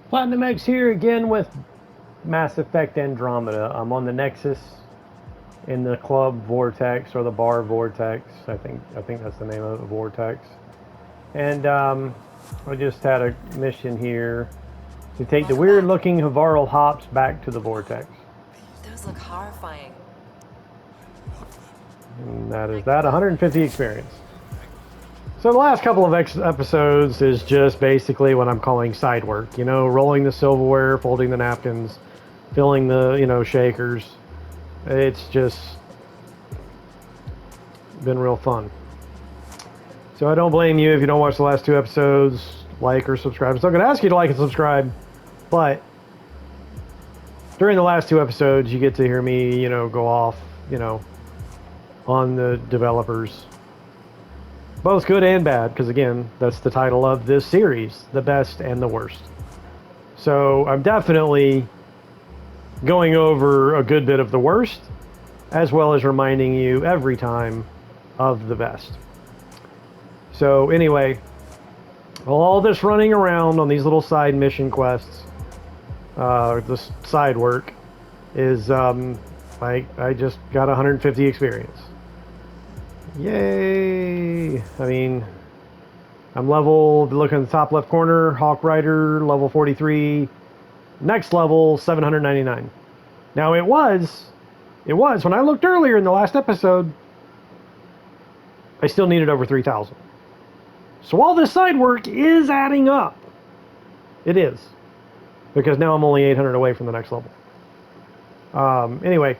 Platinum X here again with Mass Effect Andromeda. I'm on the Nexus in the club Vortex or the bar Vortex. I think that's the name of the Vortex. And I just had a mission here to take the Welcome back. weird-looking Havarl hops back to the Vortex. Those look horrifying. And that is that 150 experience. So the last couple of episodes is just basically what I'm calling side work. You know, rolling the silverware, folding the napkins, filling the shakers. It's just been real fun. So I don't blame you if you don't watch the last two episodes. Like or subscribe. I'm still going to ask you to like and subscribe, but during the last two episodes, you get to hear me, go off, on the developers. Both good and bad, because again, that's the title of this series, the best and the worst. So I'm definitely going over a good bit of the worst, as well as reminding you every time of the best. So anyway, all this running around on these little side mission quests, this side work, is I just got 150 experience. Yay! I mean, I'm level, looking at the top left corner, Hawk Rider, level 43. Next level, 799. Now it was, when I looked earlier in the last episode, I still needed over 3,000. So all this side work is adding up. It is. Because now I'm only 800 away from the next level. Anyway,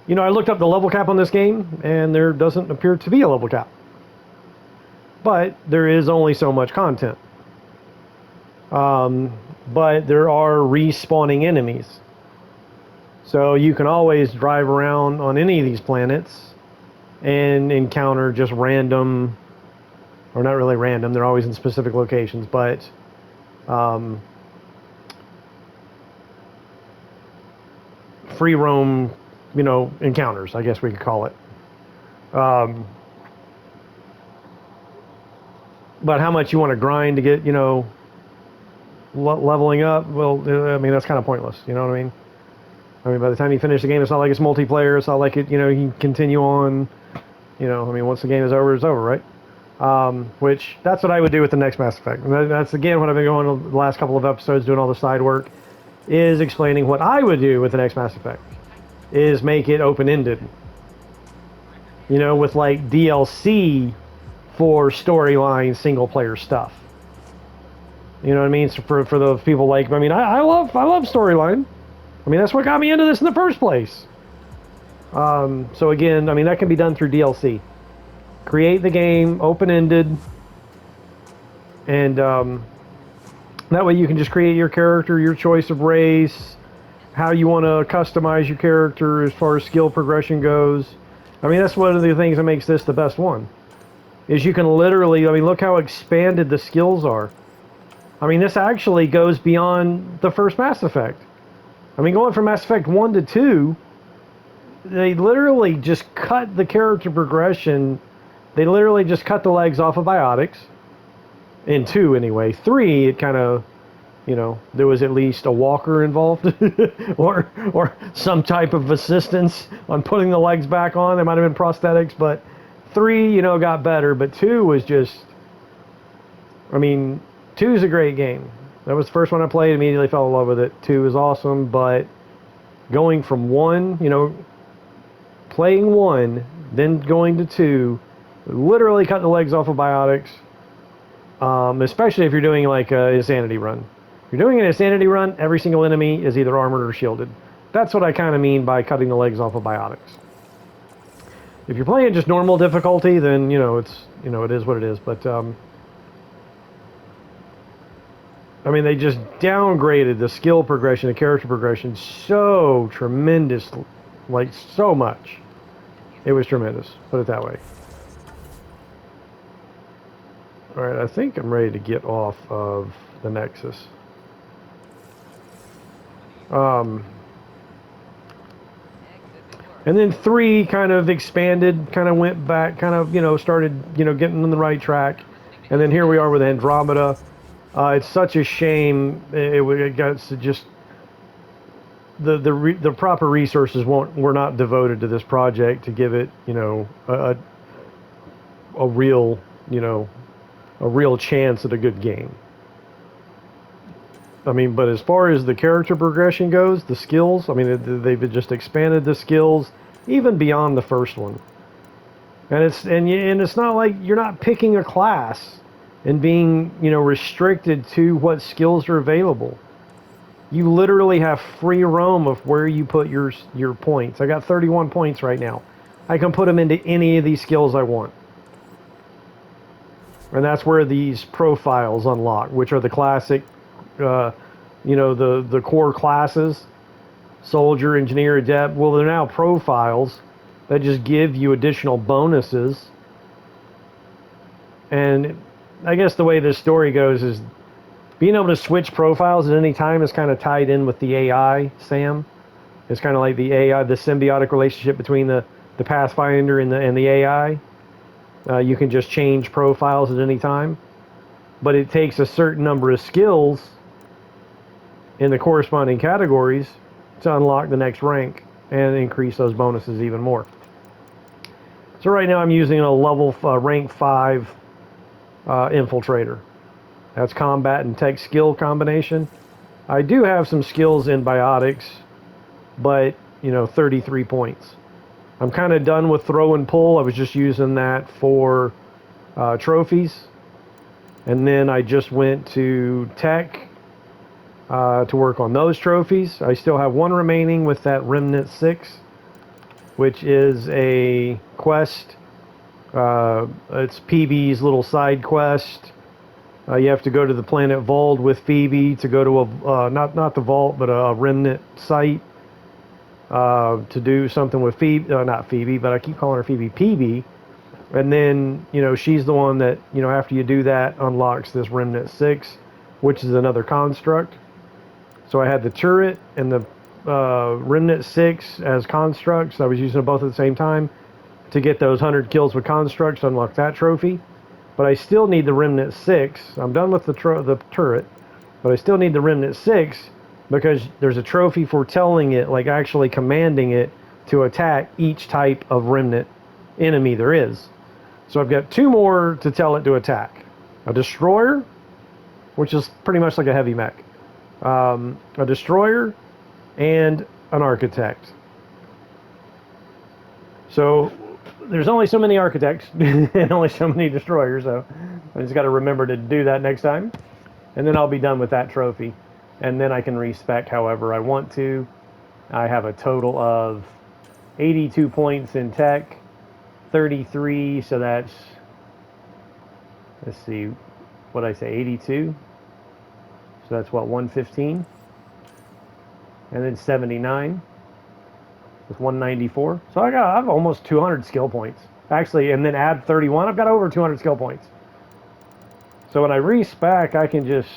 I looked up the level cap on this game, and there doesn't appear to be a level cap. But there is only so much content. But there are respawning enemies. So you can always drive around on any of these planets and encounter just random, or not really random, they're always in specific locations, but free roam, encounters, I guess we could call it. But how much you want to grind to get, leveling up, well, I mean, that's kind of pointless, you know what I mean? I mean, by the time you finish the game, it's not like it's multiplayer, it's not like it, you can continue on, I mean, once the game is over, it's over, right? Which, that's what I would do with the next Mass Effect. And that's, again, what I've been going the last couple of episodes, doing all the side work, is explaining what I would do with the next Mass Effect, is make it open-ended. With, like, DLC for storyline, single-player stuff. You know what I mean? So for those people like, I mean, I love storyline. I mean, that's what got me into this in the first place. So again, I mean, that can be done through DLC. Create the game open-ended, and that way you can just create your character, your choice of race, how you want to customize your character as far as skill progression goes. I mean, that's one of the things that makes this the best one. Is you can literally, I mean, look how expanded the skills are. I mean, this actually goes beyond the first Mass Effect. I mean, going from Mass Effect 1 to 2, they literally just cut the character progression. They literally just cut the legs off of biotics. In 2, anyway. 3, it kind of, there was at least a walker involved. or some type of assistance on putting the legs back on. They might have been prosthetics, but 3, got better. But 2 was just, I mean, 2 is a great game. That was the first one I played, immediately fell in love with it. 2 is awesome, but going from 1, playing 1, then going to 2, literally cut the legs off of biotics, especially if you're doing like an insanity run. If you're doing an insanity run, every single enemy is either armored or shielded. That's what I kind of mean by cutting the legs off of biotics. If you're playing just normal difficulty, then, it's, it is what it is, but, I mean, they just downgraded the skill progression, the character progression so tremendous, like so much. It was tremendous, put it that way. Alright, I think I'm ready to get off of the Nexus. And then 3 kind of expanded, kind of went back, kind of, started, getting on the right track. And then here we are with Andromeda. It's such a shame. It got to just the proper resources were not devoted to this project to give it, a real, you know, a real chance at a good game. I mean, but as far as the character progression goes, the skills, I mean, they've just expanded the skills even beyond the first one. And it's not like you're not picking a class and being, restricted to what skills are available. You literally have free roam of where you put your points. I got 31 points right now. I can put them into any of these skills I want. And that's where these profiles unlock, which are the classic, uh, the core classes, soldier, engineer, adept. Well, they're now profiles that just give you additional bonuses. And I guess the way this story goes is being able to switch profiles at any time is kind of tied in with the AI, Sam. It's kind of like the AI, the symbiotic relationship between the Pathfinder and the AI. You can just change profiles at any time, but it takes a certain number of skills in the corresponding categories to unlock the next rank and increase those bonuses even more. So right now I'm using a level rank 5 infiltrator. That's combat and tech skill combination. I do have some skills in biotics, but 33 points. I'm kind of done with throw and pull. I was just using that for trophies. And then I just went to tech to work on those trophies. I still have one remaining with that Remnant 6, which is a quest. It's PB's little side quest. You have to go to the planet Vold with Phoebe to go to a not the vault, but a remnant site to do something with Phoebe. Not Phoebe, but I keep calling her Phoebe. PB. And then she's the one that after you do that unlocks this Remnant 6, which is another construct. So I had the turret and the Remnant 6 as constructs. I was using them both at the same time to get those 100 kills with constructs, unlock that trophy. But I still need the Remnant 6. I'm done with the turret, but I still need the Remnant 6 because there's a trophy for telling it, like actually commanding it to attack each type of Remnant enemy there is. So I've got 2 more to tell it to attack. A destroyer, which is pretty much like a heavy mech. A destroyer, and an architect. So there's only so many architects and only so many destroyers, so I just got to remember to do that next time. And then I'll be done with that trophy. And then I can respec however I want to. I have a total of 82 points in tech, 33, so that's, let's see, what did I say, 82? So that's what, 115? And then 79 with 194. So I have almost 200 skill points. Actually, and then add 31, I've got over 200 skill points. So when I respec, I can just,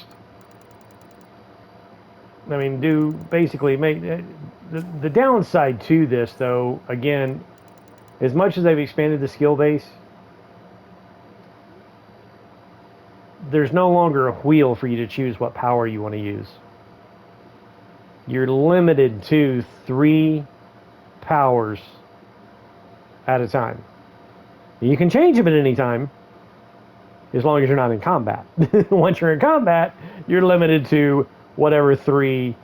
do basically make the downside to this, though, again, as much as they've expanded the skill base, there's no longer a wheel for you to choose what power you want to use. You're limited to 3 powers at a time. You can change them at any time as long as you're not in combat. Once you're in combat, you're limited to whatever 3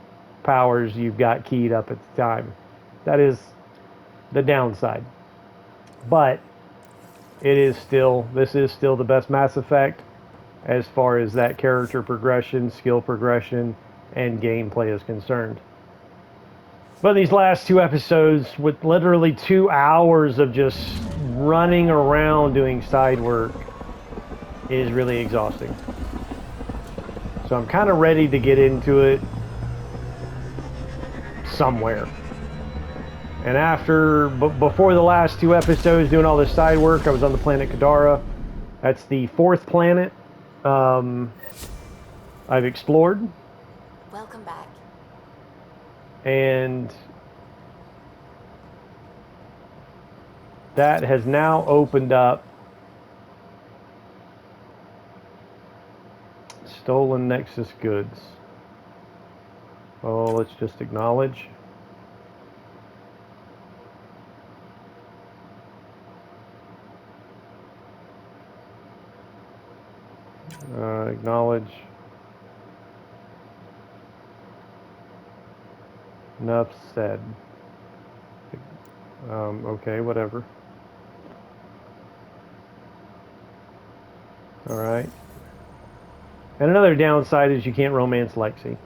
powers you've got keyed up at the time. That is the downside. But this is still the best Mass Effect as far as that character progression, skill progression, and gameplay is concerned. But these last 2 episodes, with literally 2 hours of just running around doing side work, is really exhausting. So I'm kind of ready to get into it somewhere. And before the last 2 episodes doing all this side work, I was on the planet Kadara. That's the 4th planet I've explored. Welcome back. And that has now opened up Stolen Nexus goods. Oh, let's just acknowledge. Acknowledge. Enough said. Okay, whatever. Alright. And another downside is you can't romance Lexi.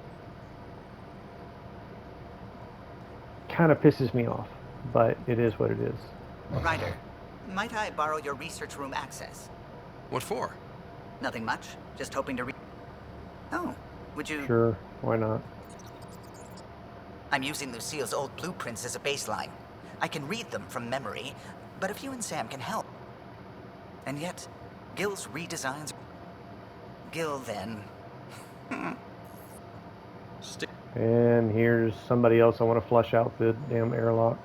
Kind of pisses me off, but it is what it is. Ryder, might I borrow your research room access? What for? Nothing much. Just hoping to Oh, would you... Sure, why not? I'm using Lucille's old blueprints as a baseline. I can read them from memory, but if you and Sam can help. And yet, Gil's redesigns... Gil, then... And here's somebody else I want to flush out the damn airlock.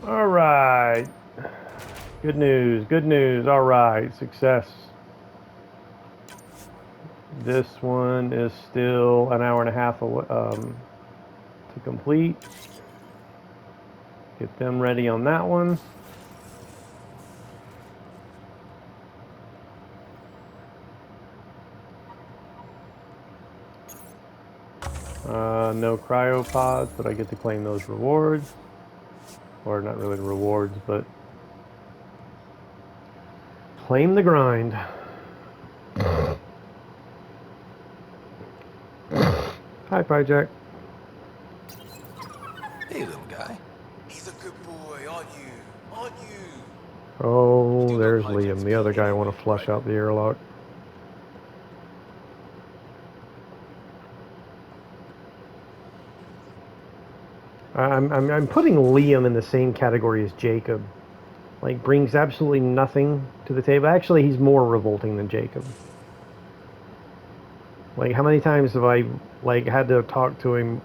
Alright. Good news, good news. Alright, success. This one is still an hour and a half away, to complete. Get them ready on that one. No cryopods, but I get to claim those rewards. Or not really rewards, but claim the grind. Hi, Pyjack. Hey, little guy. He's a good boy, aren't you? Aren't you? Oh, there's Liam, the other guy I want to flush out the airlock. I'm putting Liam in the same category as Jacob. Like, brings absolutely nothing to the table. Actually, he's more revolting than Jacob. Like, how many times have I, like, had to talk to him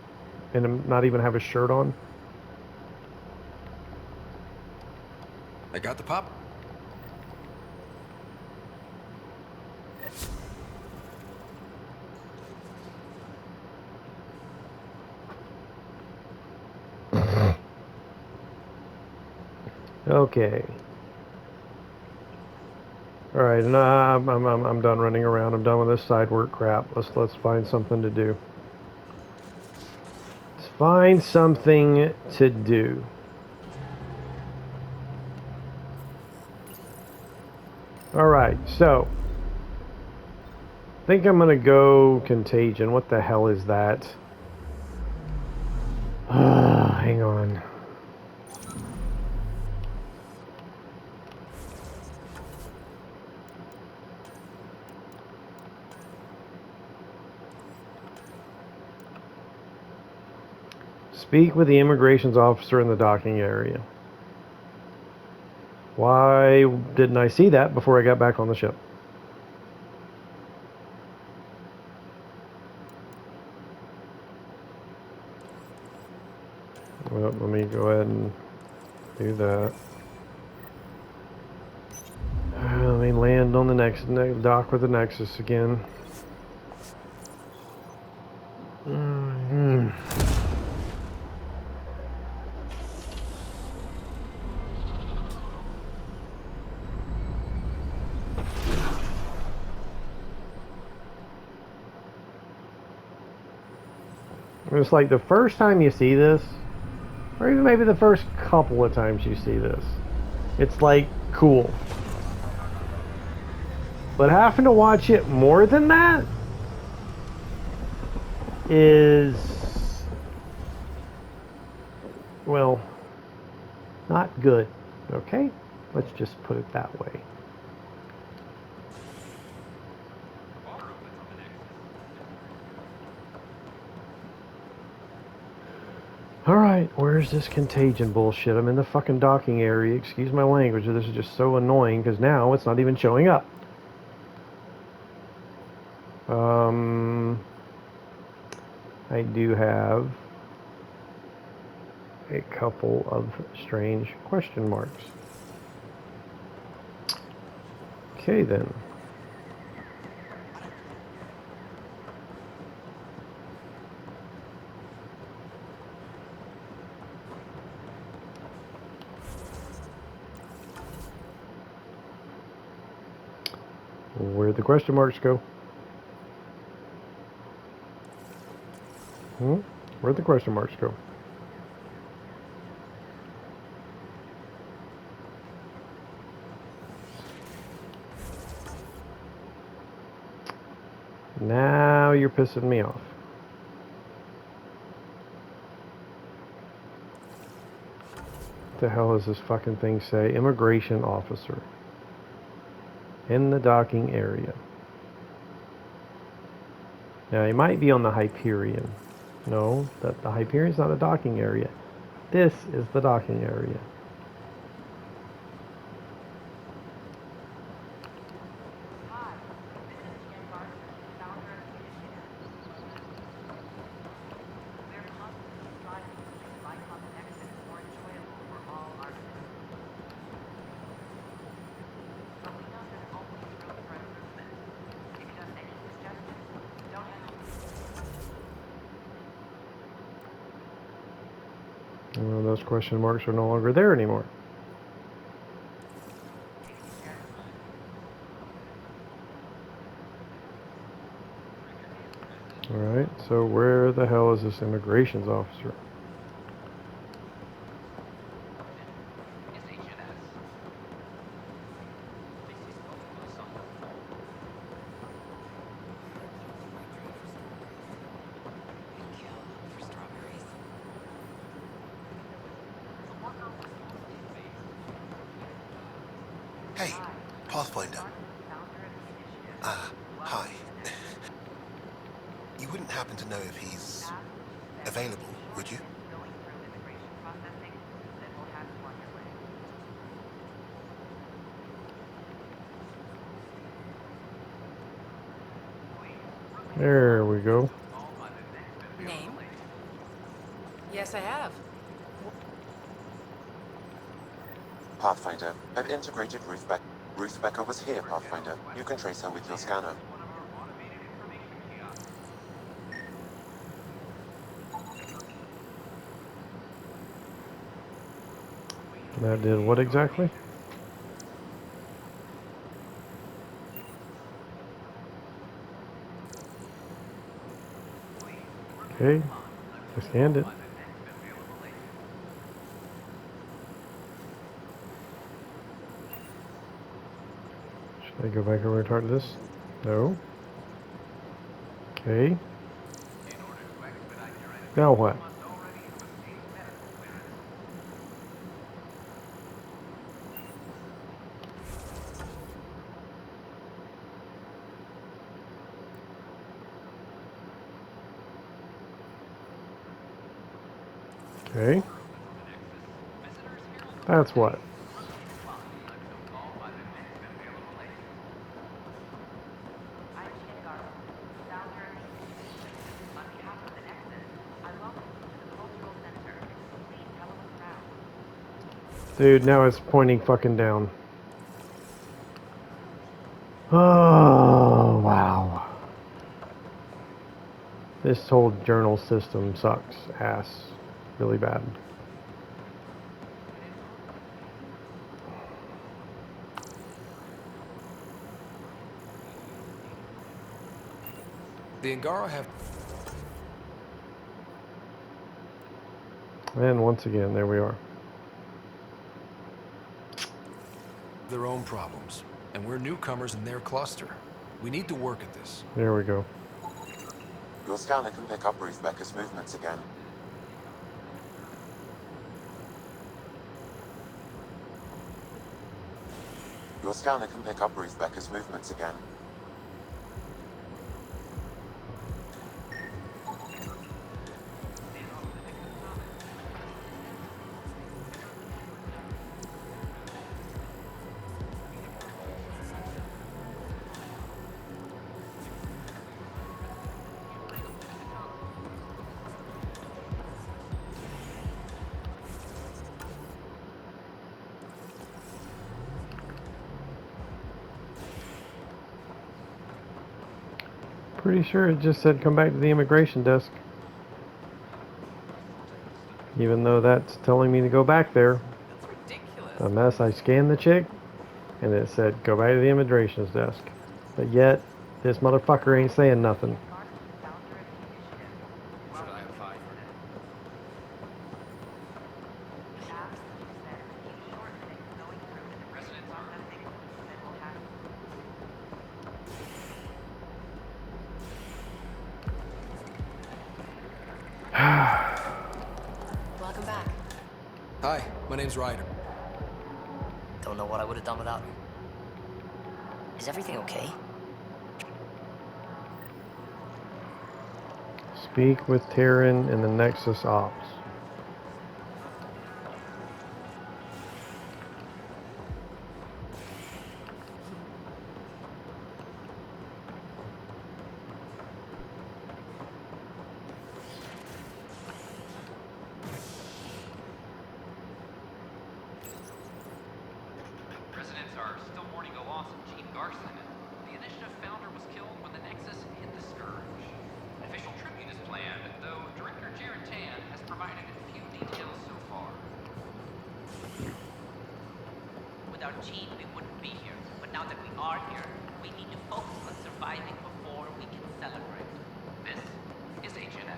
and not even have a shirt on? I got the pop. Okay. All right, and I'm done running around. I'm done with this side work crap. Let's find something to do. Let's find something to do. All right, so I think I'm gonna go Contagion. What the hell is that? Hang on. Speak with the immigrations officer in the docking area. Why didn't I see that before I got back on the ship? Well, let me go ahead and do that. Let me land on the next dock with the Nexus again. It's like the first time you see this, or even maybe the first couple of times you see this, it's like cool. But having to watch it more than that is, well, not good. Okay? Let's just put it that way. Alright, where's this Contagion bullshit? I'm in the fucking docking area. Excuse my language, this is just so annoying because now it's not even showing up. I do have a couple of strange question marks. Okay then. Where'd the question marks go? Where'd the question marks go? Now you're pissing me off. What the hell does this fucking thing say? Immigration officer. In the docking area. Now, he might be on the Hyperion. No, the Hyperion's not a docking area. This is the docking area. Well, those question marks are no longer there anymore. Alright, so where the hell is this immigrations officer? Hey, Pathfinder. Hi. You wouldn't happen to know if he's available, would you? There we go. Name? Yes, I have. Pathfinder, I've integrated Ruth Becker. Ruth Becker was here, Pathfinder. You can trace her with your scanner. That did what exactly? Okay, I scanned it. Should I go back over and talk to this? No. Okay. Now what? Okay. That's what. Dude, now it's pointing fucking down. Oh, wow. This whole journal system sucks ass really bad. The Angara have And once again, there we are. their own problems, and we're newcomers in their cluster. We need to work at this. There we go. Your scanner can pick up Ruth Becker's movements again. Your scanner can pick up Ruth Becker's movements again. Pretty sure it just said come back to the immigration desk. Even though that's telling me to go back there. That's ridiculous. Unless I scanned the chick and it said go back to the immigration desk. But yet, this motherfucker ain't saying nothing. Should I apply for it? Welcome back. Hi, my name's Ryder. Don't know what I would have done without you. Is everything okay? Speak with Terran in the Nexus Ops. Residents are still mourning the loss of Chief Garson. The initiative founder was killed when the Nexus hit the Scourge. An official tribute is planned, though Director Jared Tan has provided few details so far. Without Chief, we wouldn't be here. But now that we are here, we need to focus on surviving before we can celebrate. This is HNS. I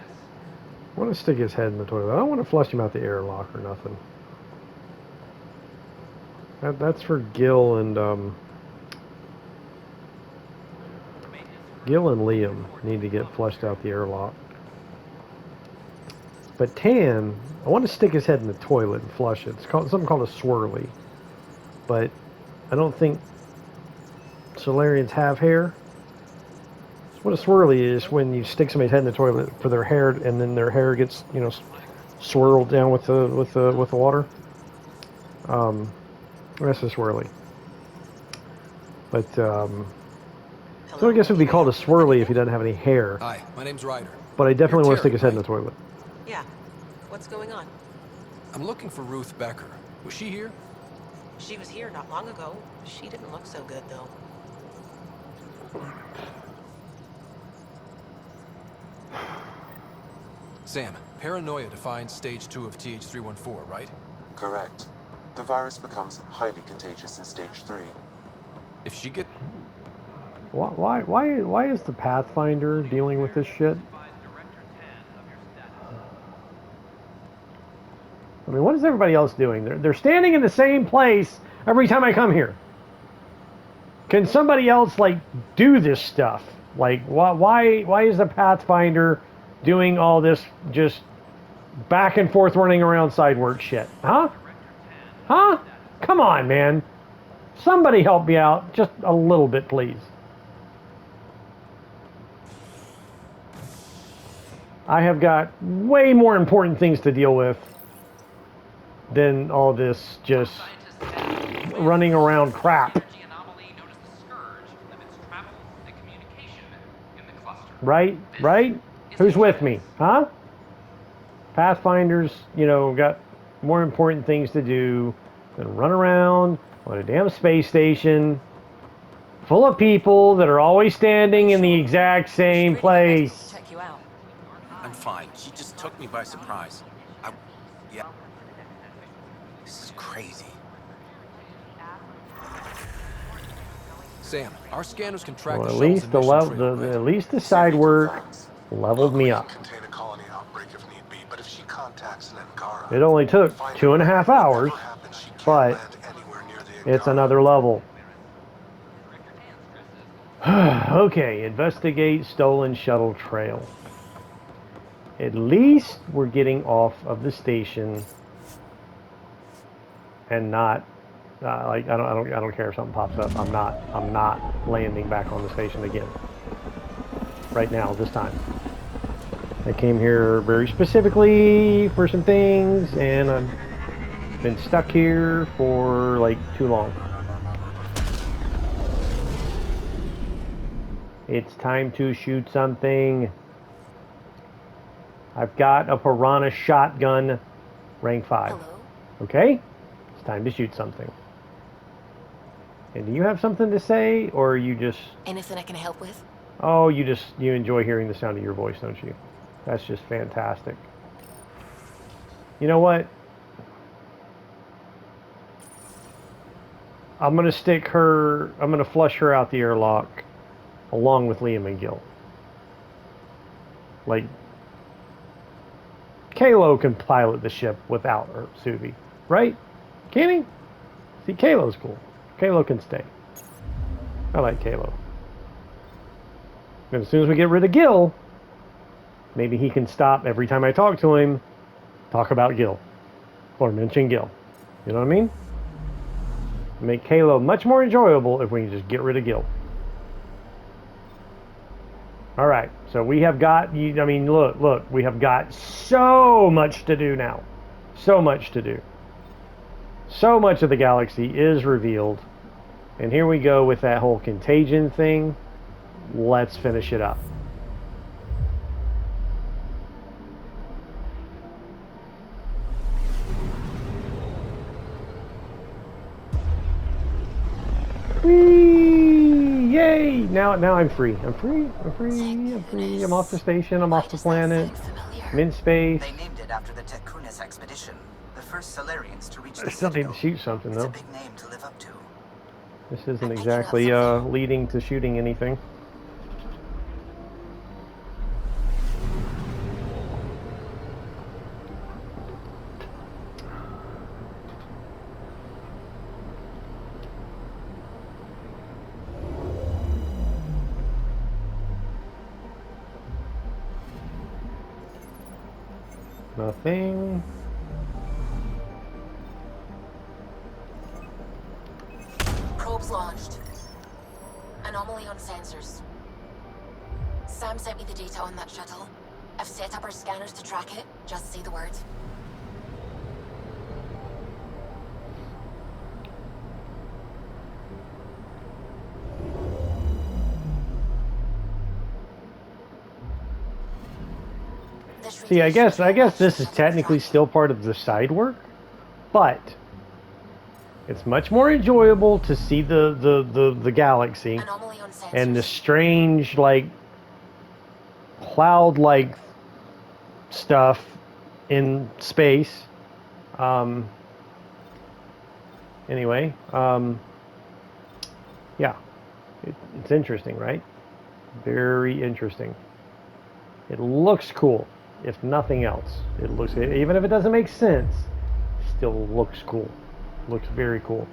want to stick his head in the toilet. I don't want to flush him out the airlock or nothing. That's for Gil and Liam need to get flushed out the airlock. But Tan, I want to stick his head in the toilet and flush it. It's called something called a swirly. But I don't think Solarians have hair. So what a swirly is when you stick somebody's head in the toilet for their hair, and then their hair gets, you know, swirled down with the water. That's a swirly. But so I guess it would be called a swirly if he doesn't have any hair. Hi, my name's Ryder. But I definitely want to You're stick his head in Terran, the toilet. Yeah. What's going on? I'm looking for Ruth Becker. Was she here? She was here not long ago. She didn't look so good, though. Sam, paranoia defines stage 2 of TH314, right? Correct. The virus becomes highly contagious in stage 3. If she get... Why is the Pathfinder dealing with this shit? I mean, what is everybody else doing? They're standing in the same place every time I come here. Can somebody else like do this stuff? Like, why is the Pathfinder doing all this just back and forth running around side work shit? Huh? Huh? Come on, man. Somebody help me out just a little bit, please. I have got way more important things to deal with than all this just running around crap. Right? Right? Who's with me? Huh? Pathfinders, you know, got more important things to do than run around on a damn space station full of people that are always standing in the exact same place. Check you out. I'm fine. She just took me by surprise. Yeah. This is crazy. Sam, our scanners can track Well, the at shuttle's least the emission trail, right? at least the side work leveled me up. Contain a colony outbreak if need be, but if she contacts an Angara, It only took 2.5 hours, but it's another level. Okay, investigate stolen shuttle trail. At least we're getting off of the station and not like I don't care if something pops up. I'm not landing back on the station again. Right now, this time. I came here very specifically for some things, and I've been stuck here for like too long. It's time to shoot something. I've got a Piranha shotgun, rank 5. Hello? Okay? It's time to shoot something. And do you have something to say, or are you just... Anything I can help with? Oh, you enjoy hearing the sound of your voice, don't you? That's just fantastic. You know what? I'm gonna flush her out the airlock along with Liam and Gil. Like, Kalo can pilot the ship without Suvi, right? Can he? See, Kalo's cool. Kalo can stay. I like Kalo. And as soon as we get rid of Gil, maybe he can stop every time I talk to him, talk about Gil. Or mention Gil. You know what I mean? Make Kalo much more enjoyable if we can just get rid of Gil. All right, so we have got, I mean, look, we have got so much to do now. So much to do. So much of the galaxy is revealed. And here we go with that whole contagion thing. Let's finish it up. Whee! Yay! Now I'm free. I'm free. I'm off the station. I'm off the planet. I'm in space. They named it after the Tekunis expedition, the first Solarians to reach the I still need Citadel. to shoot something It's though. a big name to live up to. This isn't exactly leading to shooting anything. Nothing. Probes launched. Anomaly on sensors. Sam sent me the data on that shuttle. I've set up our scanners to track it. Just say the word. See, I guess this is technically still part of the side work, but it's much more enjoyable to see the galaxy and the strange, like, cloud-like stuff in space. Anyway, yeah, it's interesting, right? Very interesting. It looks cool. If nothing else, it looks, even if it doesn't make sense, still looks cool. Looks very cool.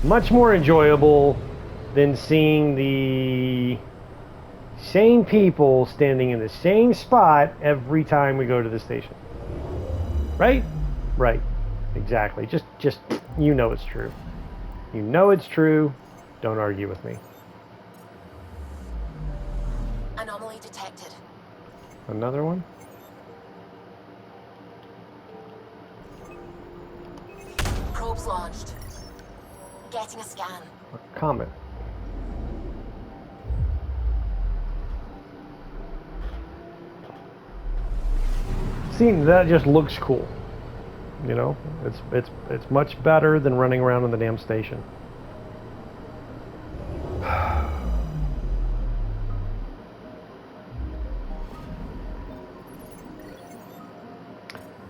Much more enjoyable than seeing the same people standing in the same spot every time we go to the station. Right? Right. Exactly. Just you know it's true. You know it's true. Don't argue with me. Anomaly detected. Another one? Probes launched. Getting a scan. A comet. See, that just looks cool. You know, it's much better than running around in the damn station.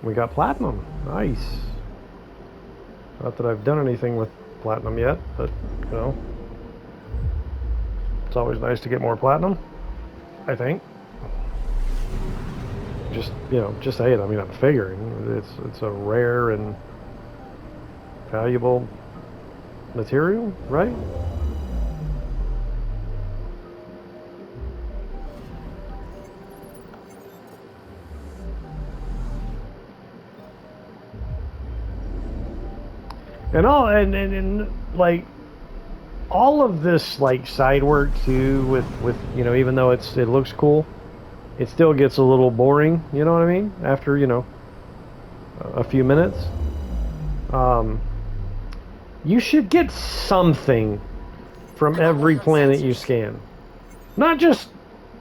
We got platinum. Nice. Not that I've done anything with platinum yet, but, you know, it's always nice to get more platinum, I think. Just, you know, just say it. I mean, I'm figuring it's a rare and valuable material, right? And like all of this like side work too with you know, even though it looks cool, it still gets a little boring, you know what I mean, after, you know, a few minutes. You should get something from every planet you scan, not just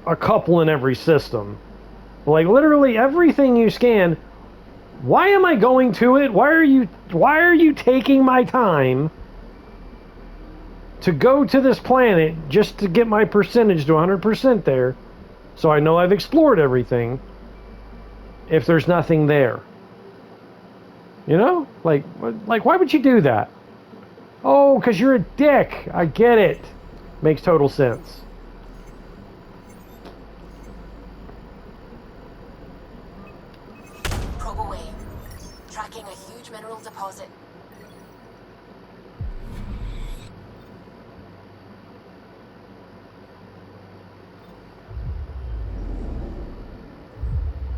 a couple in every system, like literally everything you scan. Why am I going to it? Why are you taking my time to go to this planet just to get my percentage to 100% there, so I know I've explored everything, if there's nothing there? You know? Like why would you do that? Oh, because you're a dick. I get it. Makes total sense. Probe away. Tracking a huge mineral deposit.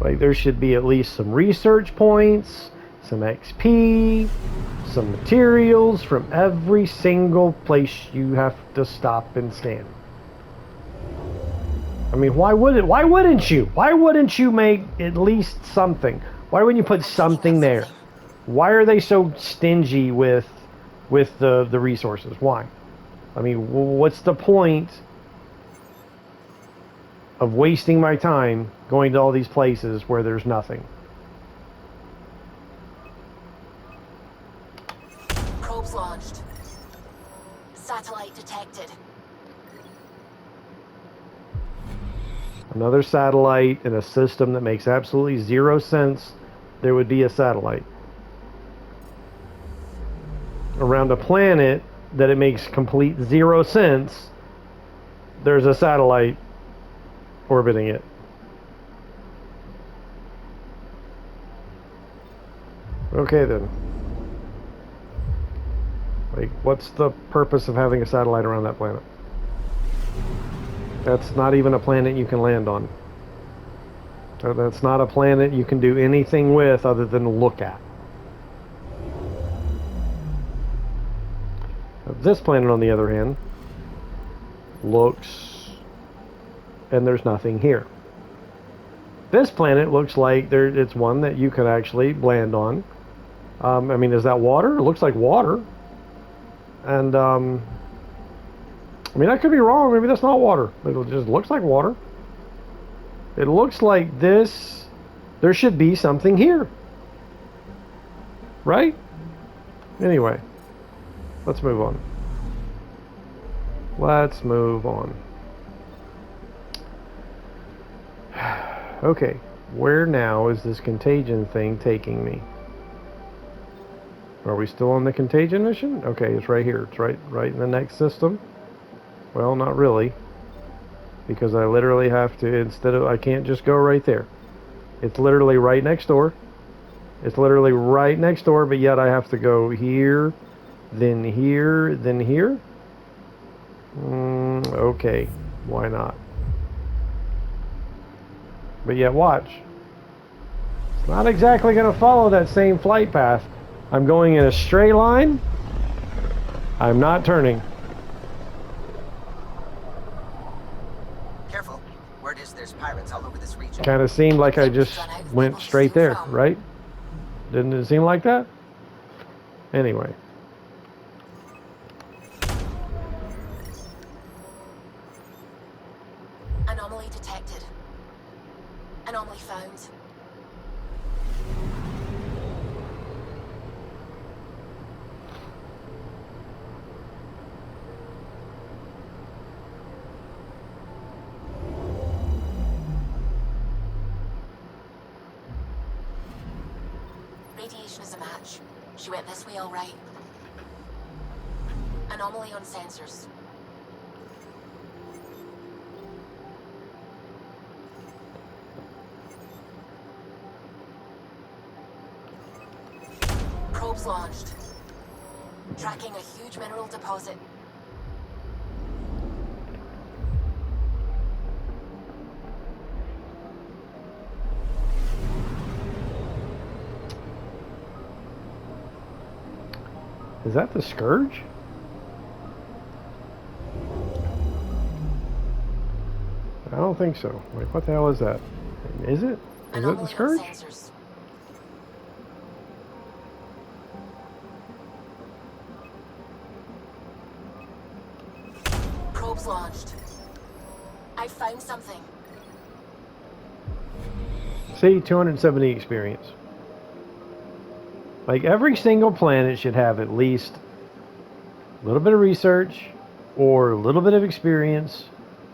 Like, there should be at least some research points, some XP, some materials from every single place you have to stop and scan. I mean, why wouldn't you? Why wouldn't you make at least something? Why wouldn't you put something there? Why are they so stingy with the resources? Why? I mean, what's the point of wasting my time going to all these places where there's nothing? Probes launched. Satellite detected. Another satellite in a system that makes absolutely zero sense. There would be a satellite around a planet that it makes complete zero sense. There's a satellite orbiting it. Okay then. Like, what's the purpose of having a satellite around that planet? That's not even a planet you can land on. That's not a planet you can do anything with other than look at. This planet, on the other hand, looks... and there's nothing here. This planet looks like it's one that you could actually land on. I mean, is that water? It looks like water. And, I mean, I could be wrong. Maybe that's not water. It just looks like water. It looks like this... there should be something here. Right? Anyway. Let's move on. Let's move on. Okay. Where now is this contagion thing taking me? Are we still on the contagion mission? Okay, it's right here. It's right in the next system. Well, not really. Because I literally have to, I can't just go right there. It's literally right next door. It's literally right next door, but yet I have to go here, then here, then here. Okay, why not? But yet, watch. It's not exactly going to follow that same flight path. I'm going in a straight line. I'm not turning. Careful. Word is there's pirates all over this region. Kind of seemed like I just went straight there, right? Didn't it seem like that? Anyway. Anomaly detected. Anomaly found. Radiation is a match. She went this way all right. Anomaly on sensors. Probes launched. Tracking a huge mineral deposit. Is that the Scourge? I don't think so. Like, what the hell is that? Is it? Is it the Scourge? Probes launched. I found something. See, 270 experience. Like, every single planet should have at least a little bit of research, or a little bit of experience,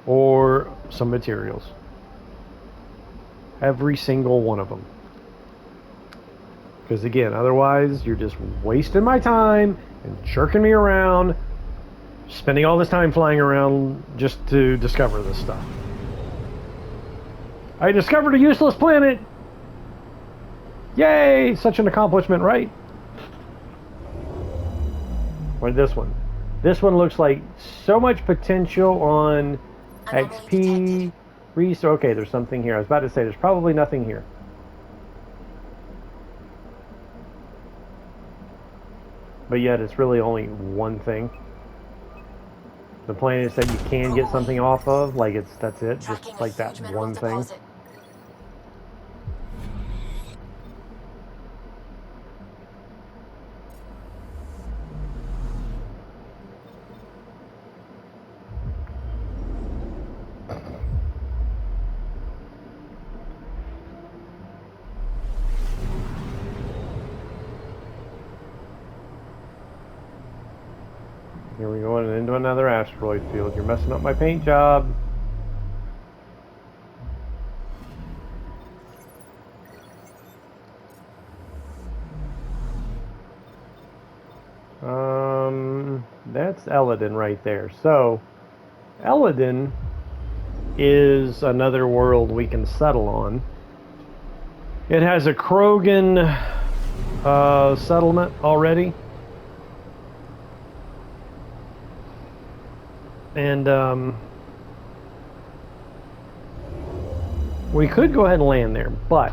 or some materials. Every single one of them. Because again, otherwise you're just wasting my time and jerking me around, Spending all this time flying around just to discover this stuff. I discovered a useless planet! Yay! Such an accomplishment, right? Or this one. This one looks like so much potential on XP resource. Okay, there's something here. I was about to say there's probably nothing here. But yet it's really only one thing. The planets that you can get something off of, like that's it, just like that one thing. Here we go into another asteroid field. You're messing up my paint job. That's Eladin right there. So, Eladin is another world we can settle on. It has a Krogan settlement already. And we could go ahead and land there, but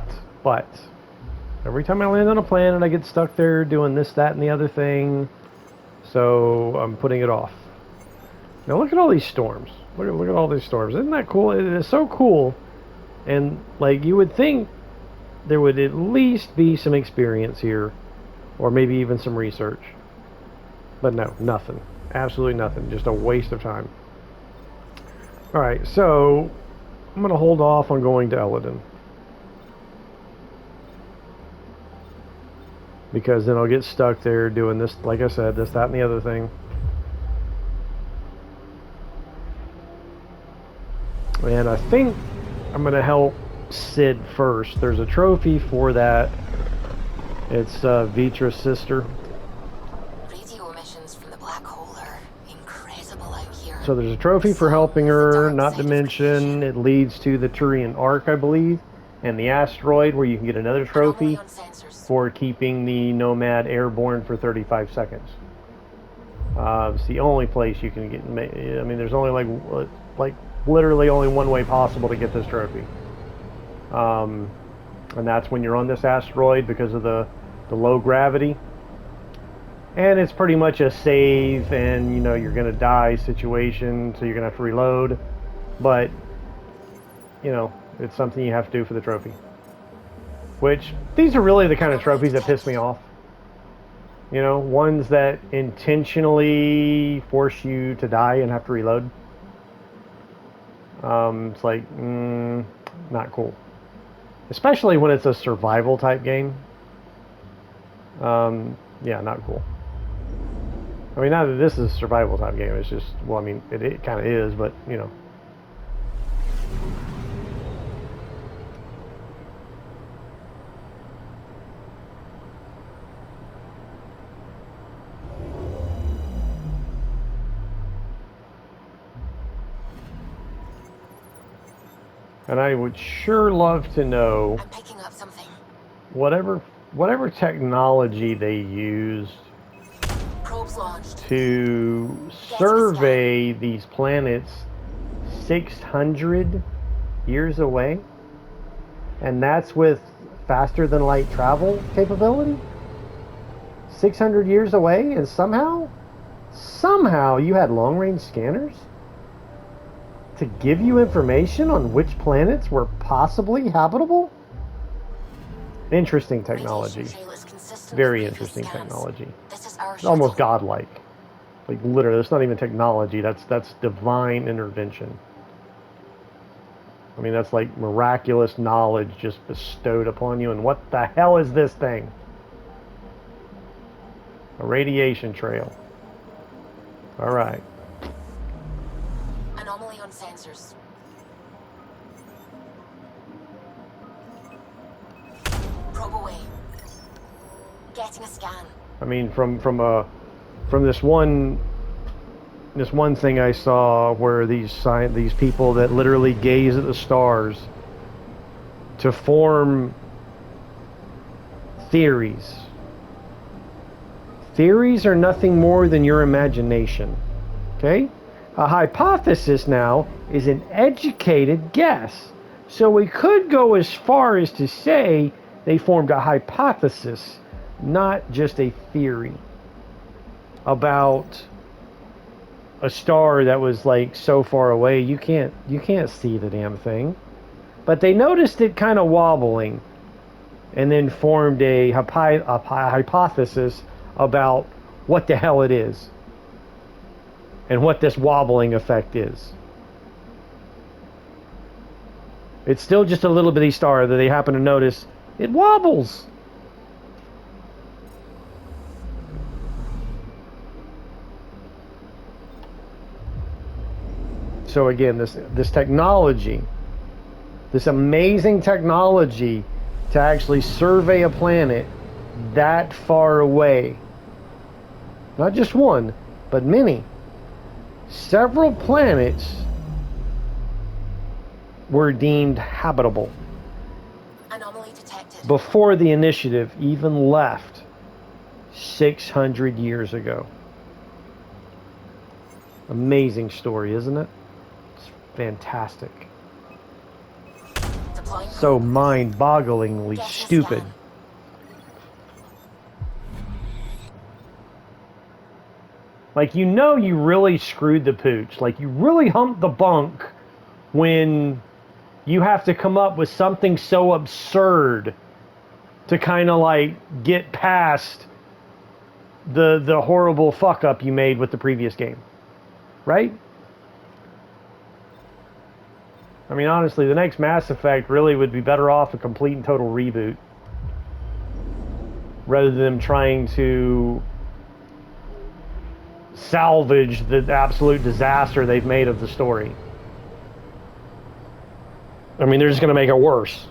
every time I land on a planet, I get stuck there doing this, that, and the other thing. So I'm putting it off. Now look at all these storms. Look at all these storms. Isn't that cool? It is so cool. And like you would think there would at least be some experience here, or maybe even some research. But no, nothing. Absolutely nothing. Just a waste of time. Alright, so I'm going to hold off on going to Eladin. Because then I'll get stuck there doing this, like I said, this, that, and the other thing. And I think I'm going to help Sid first. There's a trophy for that. It's Vitra's sister. Radio emissions from the black hole are incredible out here. So there's a trophy for helping her, not to mention it leads to the Turian Ark, I believe, and the asteroid where you can get another trophy for keeping the Nomad airborne for 35 seconds. It's the only place you can get. I mean, there's only like literally only one way possible to get this trophy, and that's when you're on this asteroid because of the low gravity. And it's pretty much a save, and you know you're gonna die situation, so you're gonna have to reload. But you know it's something you have to do for the trophy. Which these are really the kind of trophies that piss me off. You know, ones that intentionally force you to die and have to reload. It's like not cool, especially when it's a survival type game. Yeah, not cool. I mean, not that this is a survival type game, it's just, well, I mean, it kind of is, but, you know. And I would sure love to know I'm picking up something. whatever technology they used to survey these planets 600 years away, and that's with faster than light travel capability. 600 years away, and somehow you had long range scanners to give you information on which planets were possibly habitable. Interesting technology. Very interesting technology. It's almost godlike. Like literally, it's not even technology. That's divine intervention. I mean, that's like miraculous knowledge just bestowed upon you. And what the hell is this thing? A radiation trail. All right. Anomaly on sensors. Probe away. Getting a scan. I mean, from this one this one thing I saw where these people that literally gaze at the stars to form theories. Theories are nothing more than your imagination. Okay? A hypothesis now is an educated guess. So we could go as far as to say they formed a hypothesis, not just a theory about a star that was like so far away you can't see the damn thing. But they noticed it kind of wobbling and then formed a hypothesis about what the hell it is and what this wobbling effect is. It's still just a little bitty star that they happen to notice it wobbles. So again, this technology, this amazing technology to actually survey a planet that far away, not just one, but many, several planets were deemed habitable Anomaly detected. before the initiative even left 600 years ago. Amazing story, isn't it? It's fantastic. Deploying So probe. mind-bogglingly Guess the stupid. scan. Like, you know you really screwed the pooch. Like, you really humped the bunk when you have to come up with something so absurd to kind of like get past the horrible fuck up you made with the previous game. Right? I mean, honestly, the next Mass Effect really would be better off a complete and total reboot rather than them trying to salvage the absolute disaster they've made of the story. I mean, they're just going to make it worse.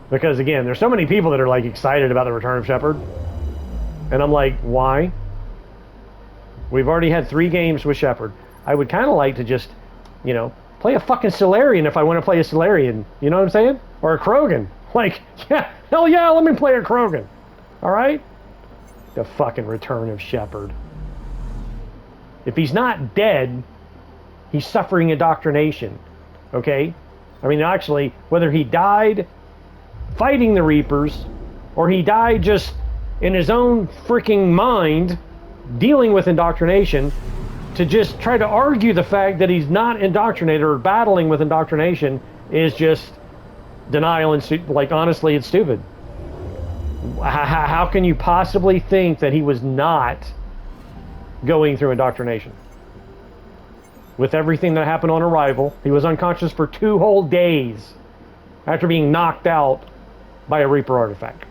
Because, again, there's so many people that are, like, excited about the return of Shepard. And I'm like, why? We've already had 3 games with Shepard. I would kind of like to just, you know, play a fucking Solarian if I want to play a Solarian. You know what I'm saying? Or a Krogan. Like, yeah, hell yeah, let me play a Krogan. All right? The fucking return of Shepard. If he's not dead, he's suffering indoctrination. Okay? I mean, actually, whether he died fighting the Reapers or he died just in his own freaking mind dealing with indoctrination, to just try to argue the fact that he's not indoctrinated or battling with indoctrination is just denial and like, honestly, it's stupid. How can you possibly think that he was not going through indoctrination? With everything that happened on arrival, he was unconscious for 2 whole days after being knocked out by a Reaper artifact.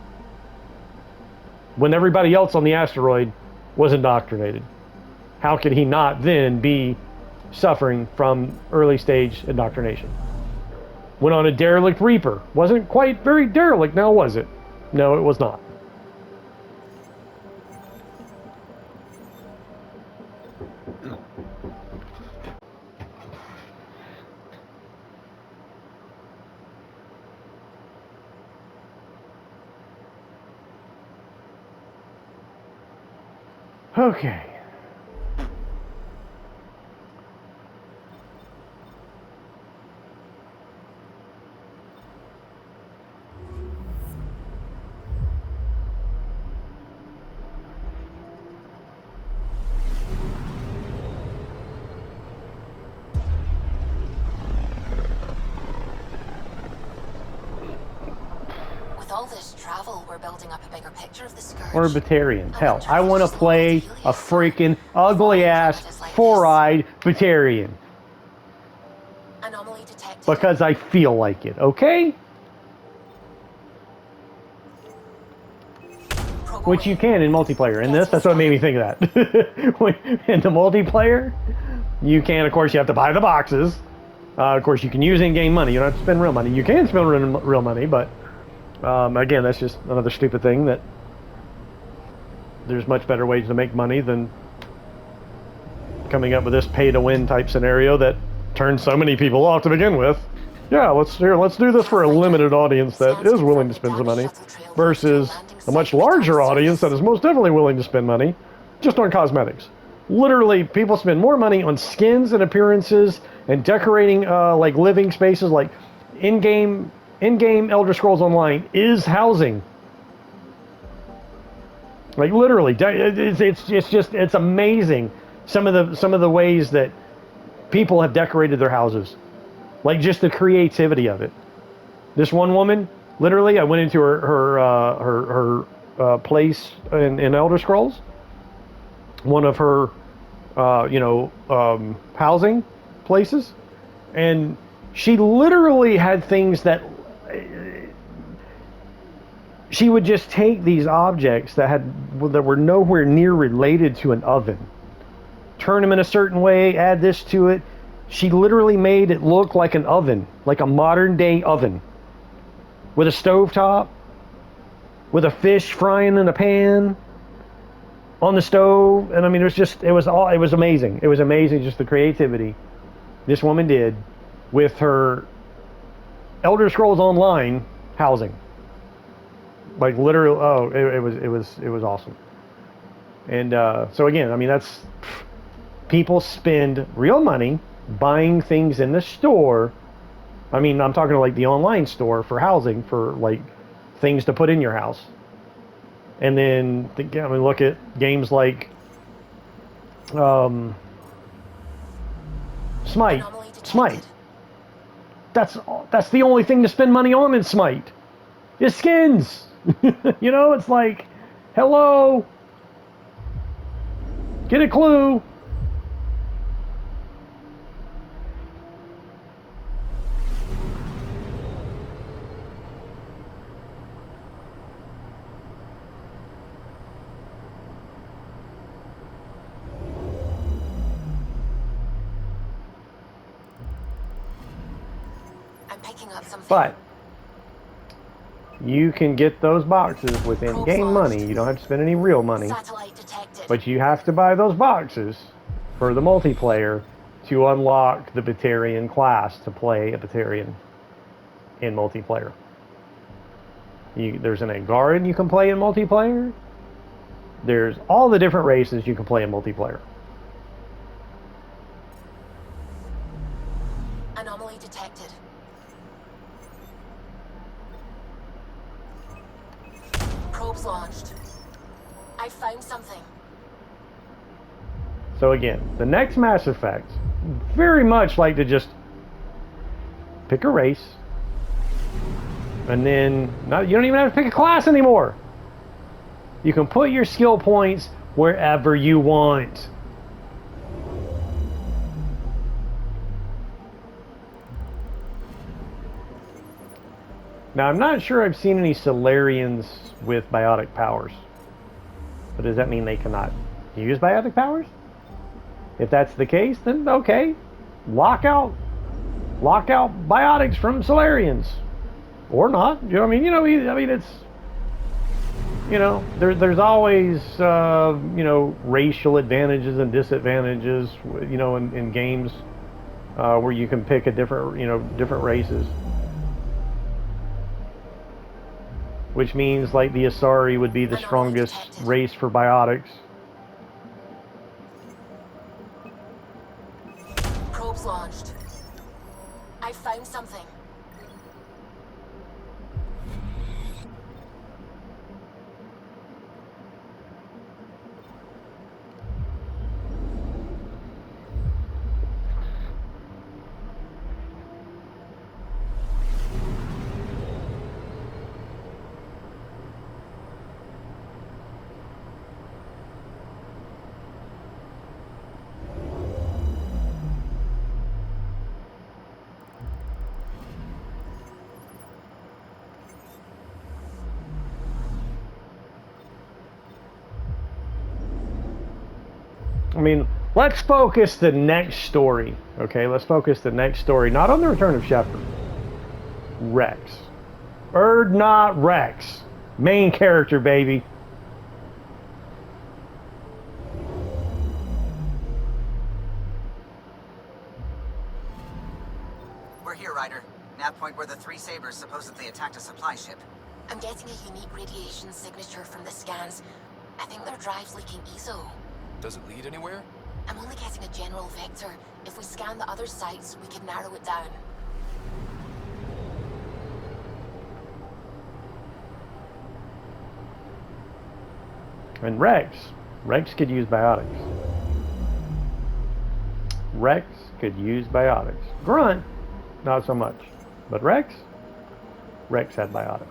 When everybody else on the asteroid was indoctrinated. How could he not then be suffering from early stage indoctrination? Went on a derelict Reaper. Wasn't quite very derelict now, was it? No, it was not. Okay. With all this travel, we're building up a bigger picture of the Scourge. Or a Batarian. I Hell, wonder I if want to there's play something a freaking ugly-ass, Like this. four-eyed Batarian. Anomaly detected. Because I feel like it, okay? Which you can in multiplayer. In this, that's what made me think of that. In the multiplayer, you can, of course, you have to buy the boxes. Of course, you can use in-game money. You don't have to spend real money. You can spend real money, but again, that's just another stupid thing that there's much better ways to make money than coming up with this pay-to-win type scenario that turned so many people off to begin with. Yeah, let's do this for a limited audience that is willing to spend some money, versus a much larger audience that is most definitely willing to spend money just on cosmetics. Literally, people spend more money on skins and appearances and decorating like living spaces, like in-game Elder Scrolls Online is housing. Like literally, it's amazing some of the ways that people have decorated their houses, like just the creativity of it. This one woman, literally, I went into her place in Elder Scrolls, one of her housing places, and she literally had things that she would just take these objects that were nowhere near related to an oven, turn them in a certain way, add this to it. She literally made it look like an oven, like a modern day oven, with a stovetop, with a fish frying in a pan on the stove. And I mean, it was amazing. It was amazing, just the creativity this woman did with her Elder Scrolls Online housing. Like literally, it was awesome. And so again, I mean, that's, people spend real money buying things in the store. I mean, I'm talking like the online store for housing, for like things to put in your house. And then look at games like Smite. That's the only thing to spend money on in Smite. Is skins. It's like, hello, get a clue. I'm picking up something. But you can get those boxes with in-game money. You don't have to spend any real money. Satellite detected. But you have to buy those boxes for the multiplayer to unlock the Batarian class to play a Batarian in multiplayer. There's an Angaran you can play in multiplayer. There's all the different races you can play in multiplayer. Anomaly detected. Probes launched. I found something. So again, the next Mass Effect, very much like to just pick a race, and then you don't even have to pick a class anymore. You can put your skill points wherever you want. Now, I'm not sure I've seen any Solarians with biotic powers. But does that mean they cannot use biotic powers? If that's the case, then okay. Lock out biotics from Solarians. Or not. I mean, it's... there's always, racial advantages and disadvantages, in games where you can pick a different races. Which means, like, the Asari would be the strongest race for biotics. Probes launched. I found something. I mean, let's focus the next story, okay? Let's focus the next story, not on the return of Shepard. Rex. Not Rex. Main character, baby. here, Ryder. Nav point where the 3 Sabres supposedly attacked a supply ship. I'm getting a unique radiation signature from the scans. I think their drive's leaking ESO. Does it lead anywhere? I'm only getting a general vector. If we scan the other sites, we can narrow it down. And Rex. Rex could use biotics. Rex could use biotics. Grunt, not so much. But Rex had biotics.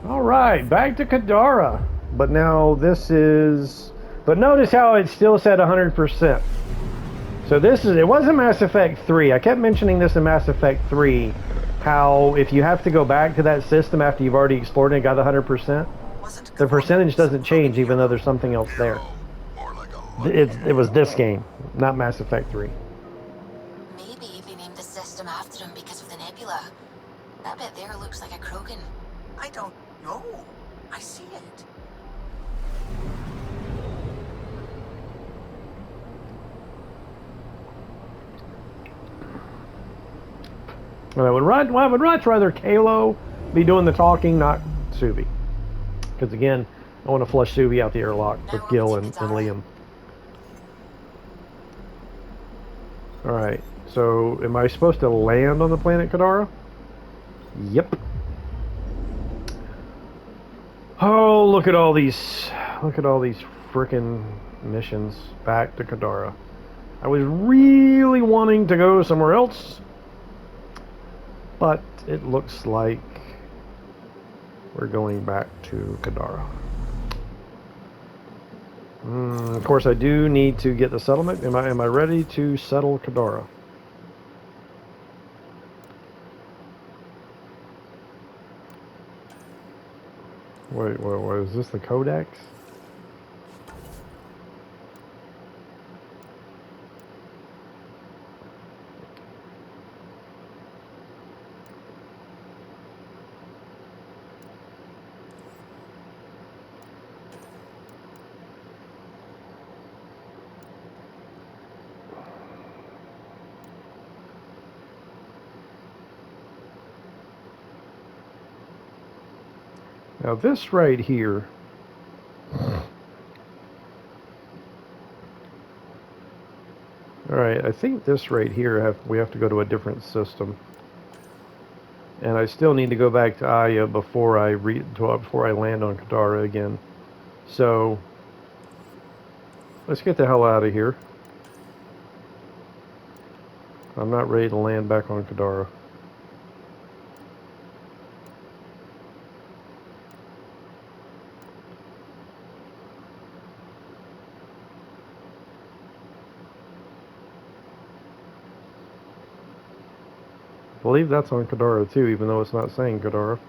Alright, back to Kadara. But now this is... But notice how it still said 100%. So this is... It wasn't Mass Effect 3. I kept mentioning this in Mass Effect 3. How if you have to go back to that system after you've already explored it and got 100%, the percentage doesn't change even though there's something else there. It was this game, not Mass Effect 3. Maybe they named the system after him because of the nebula. That bit there looks like a Krogan. I don't know. I see it. I would much rather Kalo be doing the talking, not Subi. Because again, I want to flush Subi out the airlock with Gil and Liam. Alright, so am I supposed to land on the planet Kadara? Yep. Oh, look at all these frickin' missions back to Kadara. I was really wanting to go somewhere else, but it looks like we're going back to Kadara. Of course, I do need to get the settlement. Am I ready to settle Kadara? Wait, what is this? The Codex? Now this right here, alright, I think this right here, we have to go to a different system. And I still need to go back to Aya before I land on Kadara again. So, let's get the hell out of here. I'm not ready to land back on Kadara. I believe that's on Kadara too, even though it's not saying Kadara.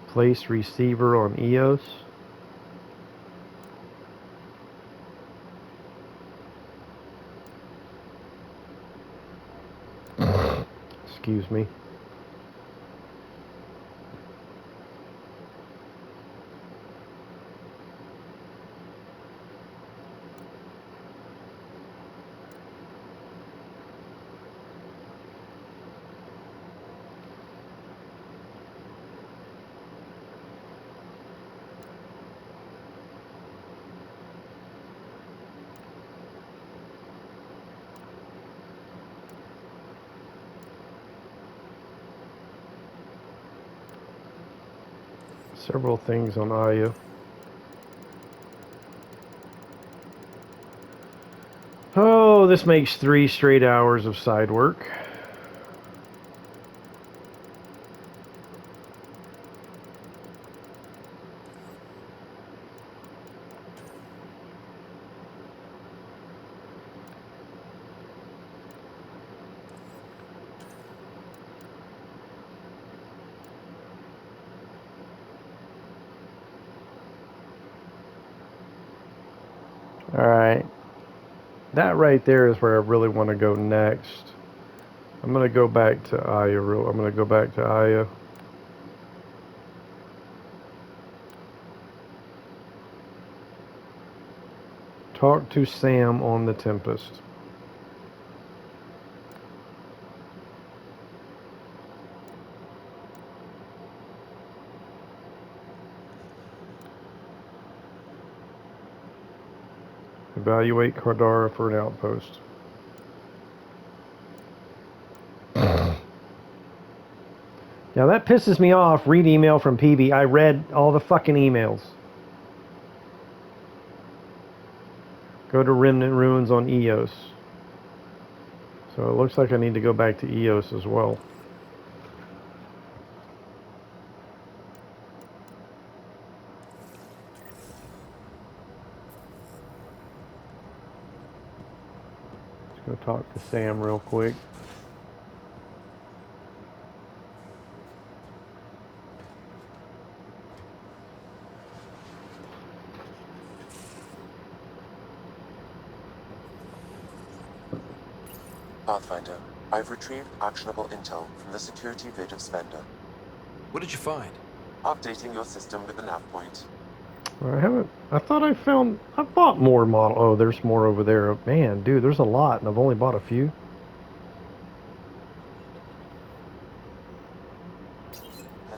Place receiver on EOS. Excuse me. Several things on Aya. Oh, this makes 3 straight hours of side work. Alright. That right there is where I really want to go next. I'm going to go back to Aya. I'm going to go back to Aya. Talk to Sam on the Tempest. Evaluate Cardara for an outpost. Now that pisses me off. Read email from PB. I read all the fucking emails. Go to Remnant Ruins on EOS. So it looks like I need to go back to EOS as well. Let's go talk to Sam real quick. Pathfinder, I've retrieved actionable intel from the security vid of Spender. What did you find? Updating your system with the nav point. I haven't. I thought I found. I bought more model. Oh, there's more over there. Man, dude, there's a lot, and I've only bought a few.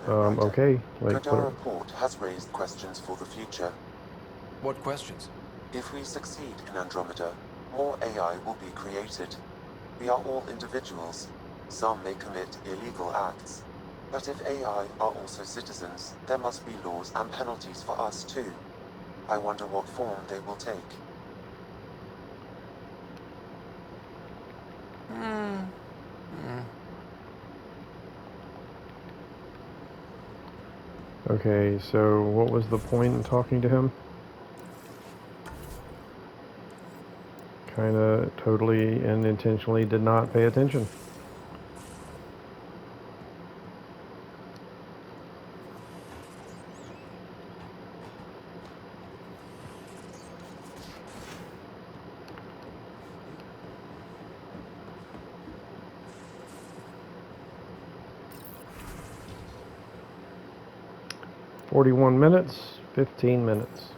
Okay. Like, Cardara Port has raised questions for the future. What questions? If we succeed in Andromeda, more AI will be created. We are all individuals. Some may commit illegal acts. But if AI are also citizens, there must be laws and penalties for us too. I wonder what form they will take. okay, so what was the point in talking to him? Kinda totally and intentionally did not pay attention. $41, 15 minutes.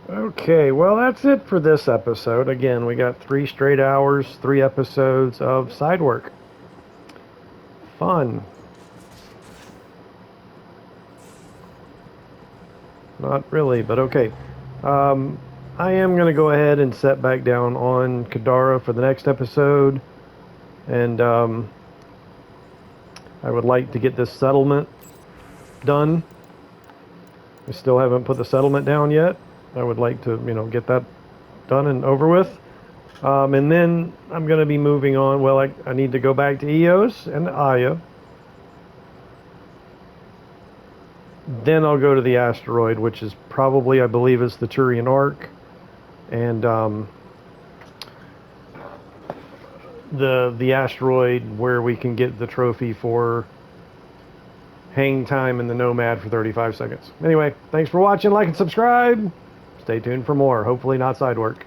Okay, well that's it for this episode. Again, we got 3 straight hours, 3 episodes of side work. Fun. Not really, but okay. I am going to go ahead and set back down on Kadara for the next episode. And I would like to get this settlement done. We still haven't put the settlement down yet. I would like to, get that done and over with. And then I'm going to be moving on. Well, I need to go back to EOS and Aya. Then I'll go to the asteroid, which is probably, I believe, is the Turian Ark. And the asteroid where we can get the trophy for hang time in the Nomad for 35 seconds. Anyway, thanks for watching. Like and subscribe. Stay tuned for more. Hopefully not side work.